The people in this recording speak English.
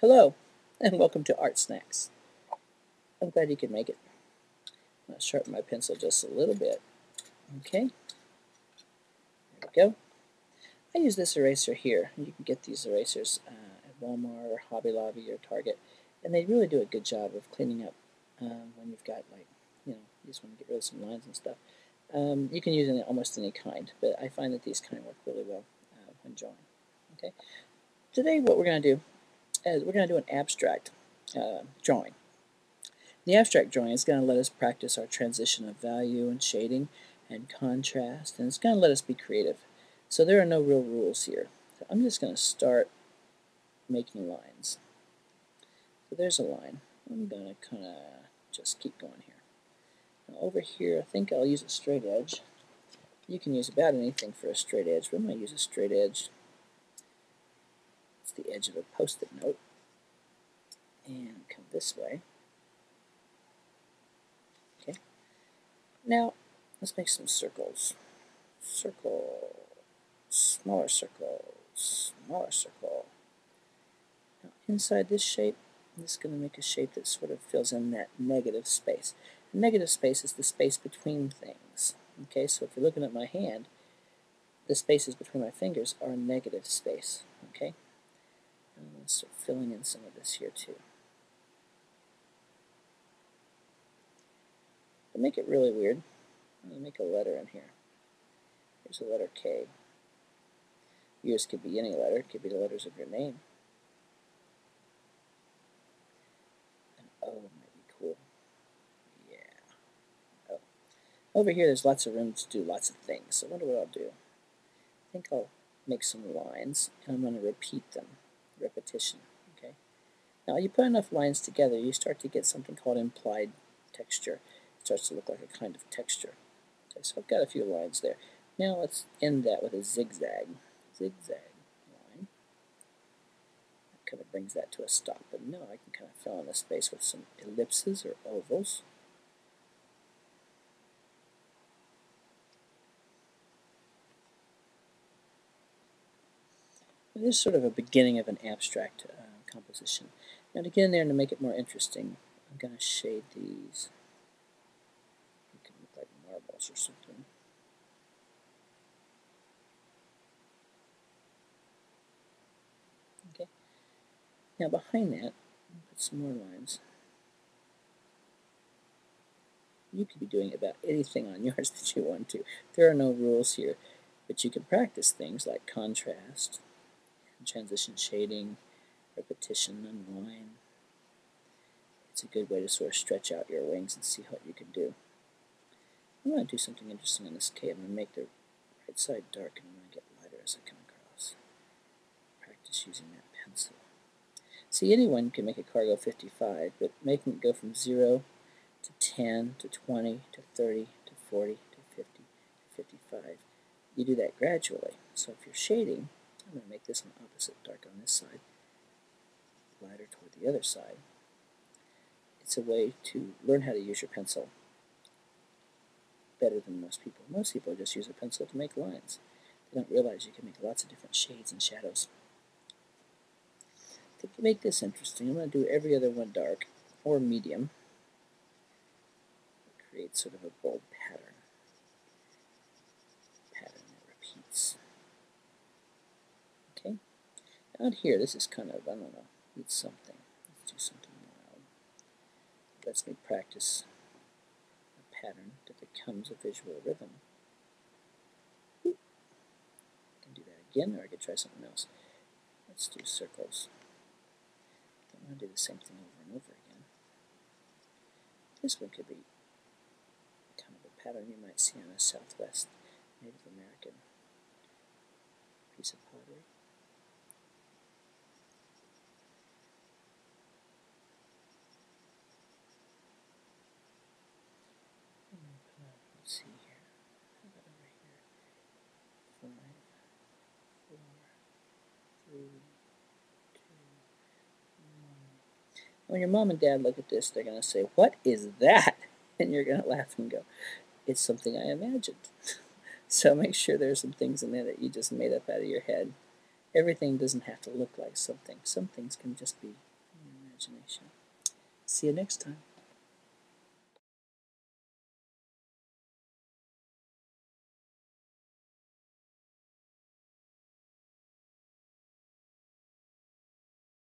Hello, and welcome to Art Snacks. I'm glad you could make it. I'm going to sharpen my pencil just a little bit. Okay, there we go. I use this eraser here. You can get these erasers at Walmart or Hobby Lobby or Target, and they really do a good job of cleaning up when you've got, like, you just want to get rid of some lines and stuff. You can use almost any kind, but I find that these kind of work really well when drawing. Okay, today what we're going to do is we're going to do an abstract drawing. The abstract drawing is going to let us practice our transition of value and shading and contrast, and it's going to let us be creative. So there are no real rules here. So I'm just going to start making lines. So there's a line. I'm going to kind of just keep going here. Now over here, I think I'll use a straight edge. You can use about anything for a straight edge, but I'm going to use a straight edge. It's the edge of a post-it note. And come this way. Okay. Now, let's make some circles. Circle, smaller circle, smaller circle. Now inside this shape, I'm just going to make a shape that sort of fills in that negative space. The negative space is the space between things. Okay, so if you're looking at my hand, the spaces between my fingers are a negative space. Okay, and let's start filling in some of this here too. To make it really weird, I'm going to make a letter in here. Here's a letter K. Yours could be any letter. It could be the letters of your name. An O might be cool. Yeah. O. Over here, there's lots of room to do lots of things. So I wonder what I'll do. I think I'll make some lines, and I'm going to repeat them. Repetition. Okay. Now, you put enough lines together, you start to get something called implied texture. It starts to look like a kind of texture. Okay, so I've got a few lines there. Now let's end that with a zigzag. Zigzag line. That kind of brings that to a stop. But now I can kind of fill in the space with some ellipses or ovals. This is sort of a beginning of an abstract composition. Now to get in there and to make it more interesting, I'm going to shade these. It can look like marbles or something. Okay. Now behind that, I'll put some more lines. You could be doing about anything on yours that you want to. There are no rules here, but you can practice things like contrast, transition shading, repetition, and line. It's a good way to sort of stretch out your wings and see what you can do. I'm going to do something interesting on this K. I'm going to make the right side dark, and I'm going to get lighter as I come across. Practice using that pencil. See, anyone can make a car go 55, but making it go from 0 to 10 to 20 to 30 to 40 to 50 to 55, you do that gradually. So if you're shading, I'm going to make this one opposite, dark on this side, lighter toward the other side. It's a way to learn how to use your pencil better than most people. Most people just use a pencil to make lines. They don't realize you can make lots of different shades and shadows. To make this interesting, I'm going to do every other one dark or medium. Create sort of a bold pattern. Pattern that repeats. Okay. Out here, this is kind of, I don't know, it's something. Let's do something wild. It lets me practice a pattern that becomes a visual rhythm. I can do that again, or I could try something else. Let's do circles. I don't want to do the same thing over and over again. This one could be kind of a pattern you might see on a Southwest Native American piece of pottery. Let's see here. How about over here? 5, 4, 3, 2, 1. When your mom and dad look at this, they're going to say, "What is that?" And you're going to laugh and go, "It's something I imagined." So make sure there's some things in there that you just made up out of your head. Everything doesn't have to look like something. Some things can just be imagination. See you next time.